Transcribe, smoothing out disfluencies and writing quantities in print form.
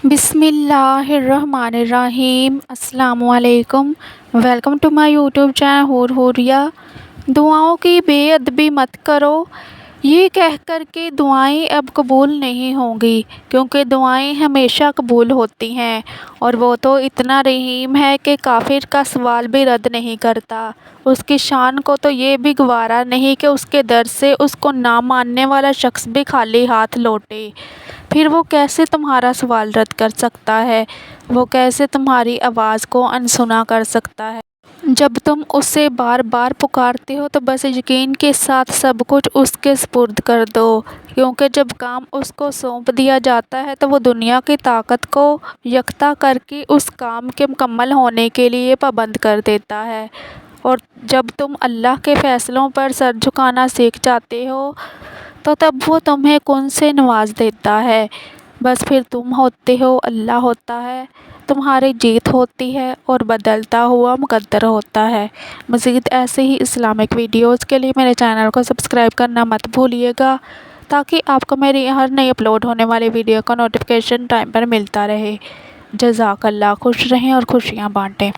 بسم اللہ الرحمن الرحیم۔ السلام علیکم۔ Welcome to my YouTube channel ہوریا۔ دعاؤں کی بے ادبی مت کرو، یہ کہہ کر کہ دعائیں اب قبول نہیں ہوں گی، کیونکہ دعائیں ہمیشہ قبول ہوتی ہیں، اور وہ تو اتنا رحیم ہے کہ کافر کا سوال بھی رد نہیں کرتا۔ اس کی شان کو تو یہ بھی گوارا نہیں کہ اس کے در سے اس کو نہ ماننے والا شخص بھی خالی ہاتھ لوٹے۔ پھر وہ کیسے تمہارا سوال رد کر سکتا ہے؟ وہ کیسے تمہاری آواز کو انسنا کر سکتا ہے؟ جب تم اسے بار بار پکارتے ہو تو بس یقین کے ساتھ سب کچھ اس کے سپرد کر دو، کیونکہ جب کام اس کو سونپ دیا جاتا ہے تو وہ دنیا کی طاقت کو یکتا کر کے اس کام کے مکمل ہونے کے لیے پابند کر دیتا ہے۔ اور جب تم اللہ کے فیصلوں پر سر جھکانا سیکھ جاتے ہو تو تب وہ تمہیں کن سے نواز دیتا ہے۔ بس پھر تم ہوتے ہو، اللہ ہوتا ہے، تمہاری جیت ہوتی ہے اور بدلتا ہوا مقدر ہوتا ہے۔ مزید ایسے ہی اسلامک ویڈیوز کے لیے میرے چینل کو سبسکرائب کرنا مت بھولیے گا، تاکہ آپ کو میری ہر نئی اپلوڈ ہونے والی ویڈیو کا نوٹیفیکیشن ٹائم پر ملتا رہے۔ جزاک اللہ۔ خوش رہیں اور خوشیاں بانٹیں۔